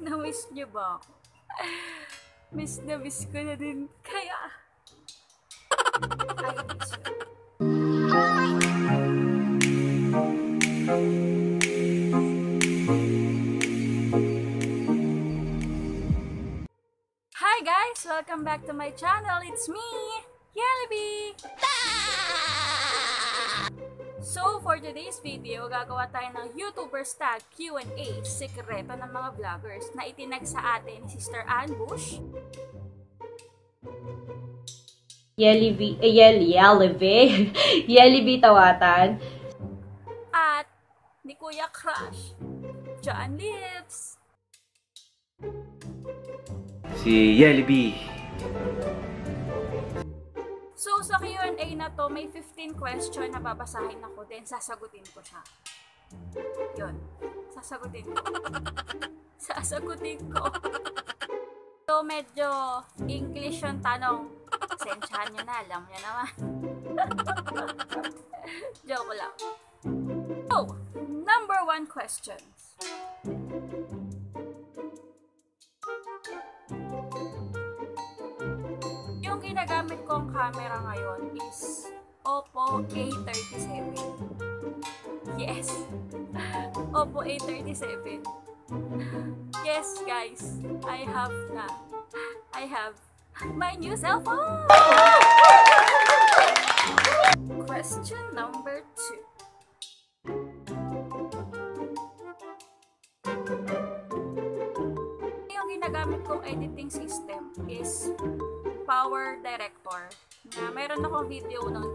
Na-miss niyo ba ako? Miss na miss ko na din. Kaya, I miss you. Hi guys! Welcome back to my channel. It's me, Yellowbee! So, for today's video, gagawa tayo ng YouTubers Tag Q&A, sekreto ng mga vloggers na itinag sa atin ni Sister Ann Bush. Yellowbee Tawatan. At ni Kuya Crush, John Lips. Si Yellowbee. So, sa Q&A na to, may 15 question na babasahin ako, then sasagutin ko siya. Yun. Sasagutin ko. So, medyo English yung tanong. Sensyahan nyo na, alam nyo naman. Joke lang. So, number 1 questions. Yung ginagamit kong camera ngayon is Oppo A37. Yes. Oppo A37. Yes, guys. I have my new cell phone! Question number 2. Yung ginagamit kong editing system is Power Director. Na mayroon akong video nung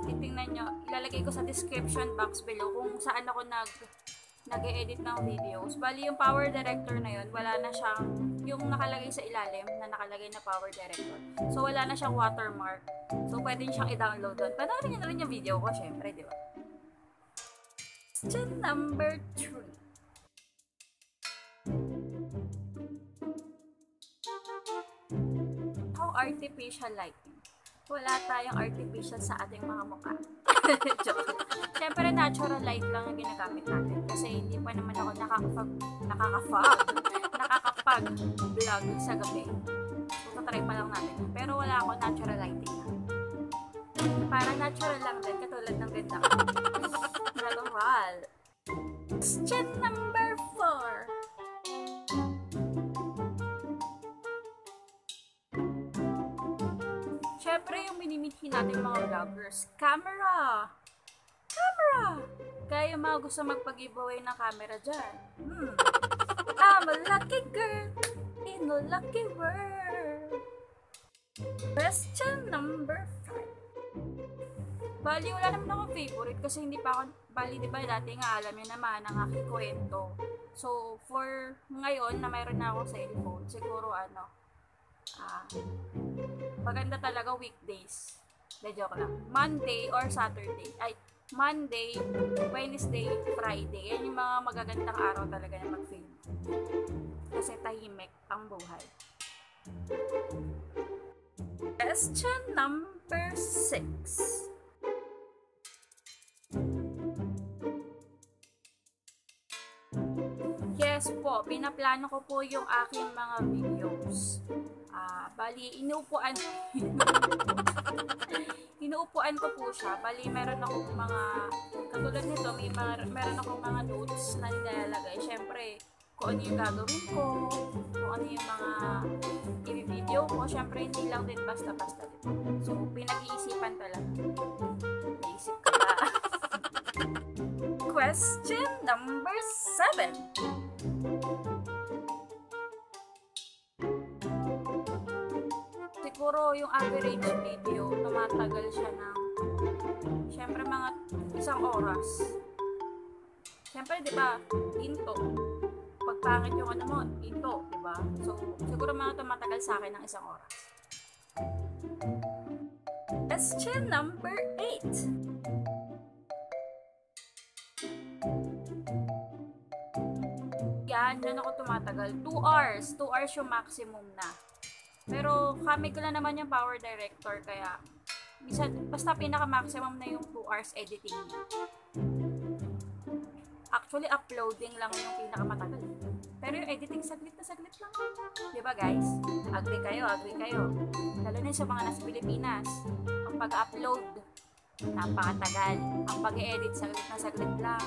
titingnan nyo, ilalagay ko sa description box below kung saan ako nag-e-edit ng videos. Bali, yung Power Director na yun, wala na siyang, yung nakalagay sa ilalim, na nakalagay na Power Director. So, wala na siyang watermark. So, pwede nyo siyang i-download doon. Panoorin nyo na rin yung video ko, syempre, di ba? Question number 3. Artificial lighting. Wala tayong artificial sa ating mga mukha. Joke. Siyempre, natural light lang ang ginagamit natin. Kasi hindi pa naman ako nakakapag-vlog sa gabi. So, try pa lang natin. Pero wala ako natural lighting lang. Para natural lang din, katulad ng ganda ko. Natural. Question number 4. Siyempre, yung minimithi natin mga vloggers, camera! Kaya yung mga gusto magpag-giveaway ng camera dyan. I'm a lucky girl in a lucky world. Question number 5. Bali, wala naman akong favorite kasi hindi pa ako, bali, diba dati nga alam nyo naman ang aking kwento. So, for ngayon na mayroon na akong cellphone, siguro maganda talaga weekdays. De joke lang. Monday or Saturday. Ay, Monday, Wednesday, Friday. Yan yung mga magagandang araw talaga na mag-film. Kasi tahimik ang buhay. Question number 6. Yes po, pinaplano ko po yung aking mga videos. Bali, inuupuan ko po siya. Bali, meron akong mga, katulad nito, meron akong mga notes na nilalagay. Siyempre, kung ano yung gagawin ko, kung ano yung mga i-video ko. Siyempre, hindi lang din basta-basta dito. So, pinag-iisipan talaga. Naisip ka ba? Question number 7. Siguro yung average video, tumatagal siya ng syempre mga 1 oras. Syempre, di ba, into. Pagpangit yung ano mo, into, di ba? So, siguro mga tumatagal sa akin ng 1 oras. Question number 8. Yan ako tumatagal. 2 hours. 2 hours yung maximum na. Pero kami ko lang naman yung Power Director, kaya basta pinaka-maximum na yung 2 hours editing. Actually, uploading lang yung pinakamatagal. Pero yung editing, saglit na saglit lang. Diba guys? Agree kayo. Lalo na sa mga nasa Pilipinas. Ang pag-upload, napakatagal. Ang pag-edit, saglit na saglit lang.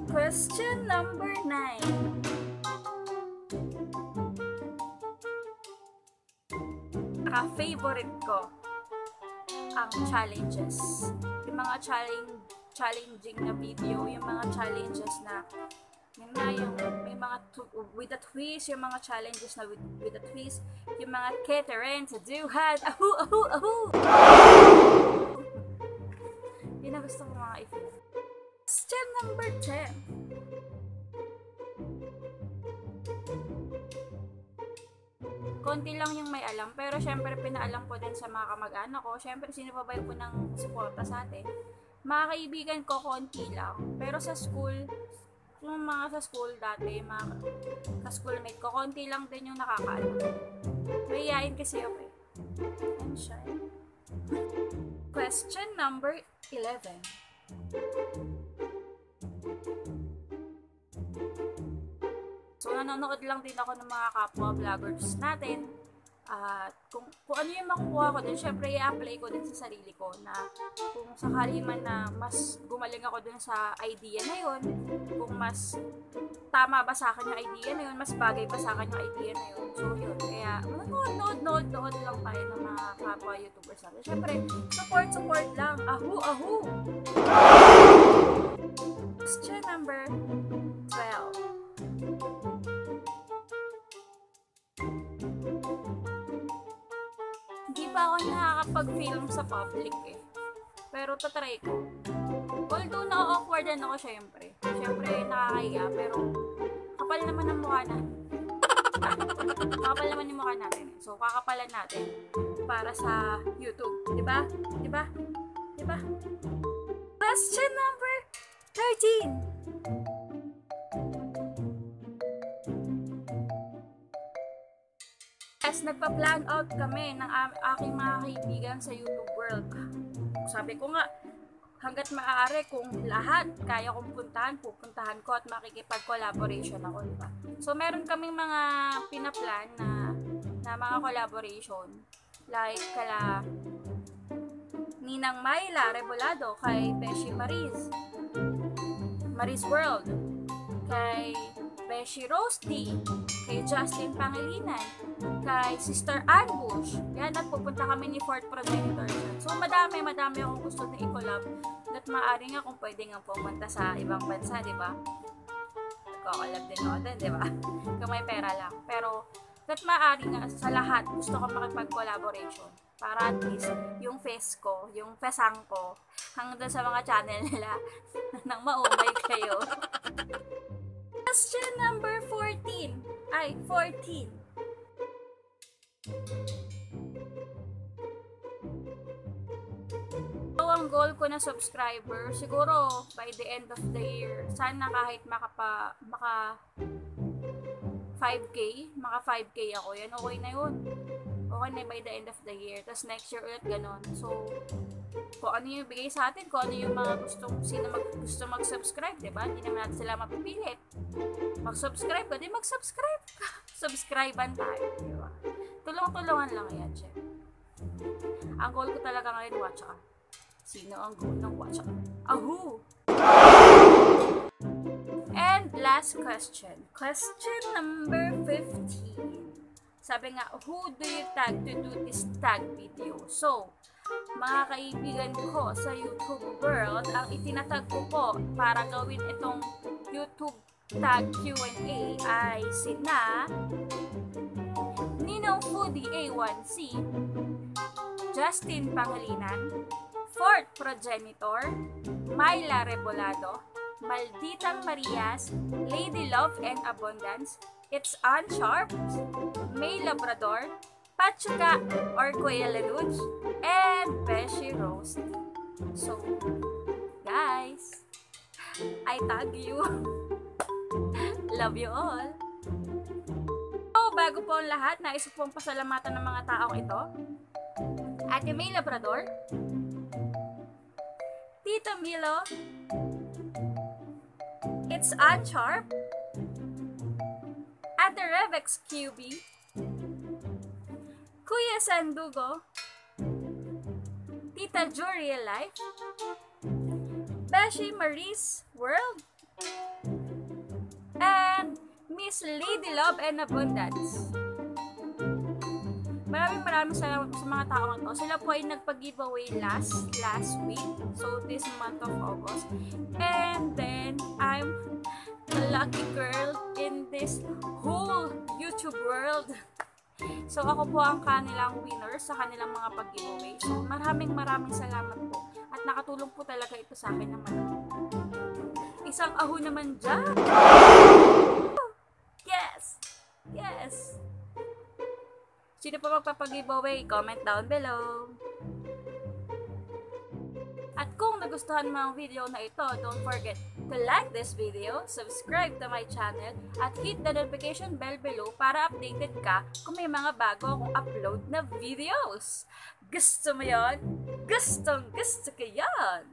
Question number 9. Favorite ko ang challenges. Yung mga challenging na video, yung mga challenges na yun na, yung may mga with a twist, yung mga challenges na with a twist, yung mga Catherine sa Duhat, ahu. Yun na gusto ko mga i-film. Question number 10. Konti lang yung may alam, pero syempre pinaalam ko din sa mga kamag-anak ko. Syempre, sino pa ba yung unang suporta sa atin? Mga kaibigan ko, konti lang. Pero sa school, yung mga sa school dati, mga ka-schoolmate ko, konti lang din yung nakakaalam. Mahihayin kasi ako eh. I'm shy. Question number 11. So, nanonood lang din ako ng mga kapwa vloggers natin. At kung ano yung makukuha ko din, syempre i-apply ko din sa sarili ko na kung sakali man na mas gumaling ako dun sa idea na yun, kung mas tama ba sa akin yung idea na yun, mas bagay ba sa akin yung idea na yun. So, yun. Kaya, nood lang tayo ng mga kapwa YouTubers natin. Syempre, support lang. Ahu! Question number 12. Hindi pa ako nakakapag-film sa public eh. Pero tatry ko. Although na-awkwardan ako syempre. Syempre nakakahiya, pero kapal naman ang mukha natin. Kapal naman yung mukha natin. So kakapalan natin para sa YouTube. Diba? Question number 13. Yes, nagpa-plan out kami ng aking mga kaibigan sa YouTube world. Sabi ko nga, hanggat maaari kung lahat kaya kong pupuntahan ko at makikipag-collaboration ako, diba? So, meron kaming mga pinaplan na mga collaboration. Like, kala Ninang Myla Rebolado, kay Beshi Maris World, kay Beshi Roasty, kay Justin Pangilinan, kay Sister Ambush. Yan, at pupunta kami ni Fort Progenitor. So, madami akong gusto na i-collab. At maaari nga kung pwede nga pumunta sa ibang bansa, di ba? Nagko-collab din ako din, di ba? Kung may pera lang. Pero, at maaari nga sa lahat, gusto ko makipag-collaboration. Para at least, yung face ko, yung fesang ko, hanggang sa mga channel nila, nang maumay kayo. Question number 14. So, ang goal ko na subscriber, siguro by the end of the year, sana kahit maka 5K ako, yan, okay na yun. Okay na by the end of the year. Tapos next year ulit, ganon. So, kung ano yung bigay sa atin, kung ano yung mga gusto mag-subscribe, diba? Hindi naman natin sila mapipilit. Mag-subscribe ka, di mag-subscribe ka. Subscribe-an tayo, diba? Tulong-tulungan lang yan, chef. Ang goal ko talaga ngayon, watch ka. Sino ang goal ng watch ka? Ahu! And last question. Question number 15. Sabi nga, who do you tag to do this tag video? So, mga kaibigan ko sa YouTube world, ang itinatag ko po para gawin itong YouTube tag Q&A ay sina Ninong Foodie A1C, Justin Pangilinan, Fort Progenitor, Myla Rebolado, Malditang Marias, Lady Love and Abundance, It's Ann Sharp, May Labrador, Pachuca or Kuya Leluch, and Beshi Rose. So, guys, I tag you. Love you all. So, bago po ang lahat, nais ko pong pasalamatan ng mga taong ito. Ate May Labrador, Tito Milo, It's Ann Sharp, Ate Revex QB, Kuya Sandugo, Tita Jory Life, Beshi Marie's World, and Miss Lady Love and Abundance. Maraming salamat sa mga taong to. Sila po ay nagpag-giveaway last week. So, this month of August. And then, I'm the lucky girl in this whole YouTube world. So, ako po ang kanilang winner sa kanilang mga pag-giveaway. So, maraming salamat po. At nakatulong po talaga ito sa akin naman. Isang aho naman dyan. Yes! Yes! Sino pa magpapag-giveaway? Comment down below. At kung nagustuhan mo ang video na ito, don't forget to like this video, subscribe to my channel, at hit the notification bell below para updated ka kung may mga bago akong upload na videos. Gusto mo yon? Gusto ko yan!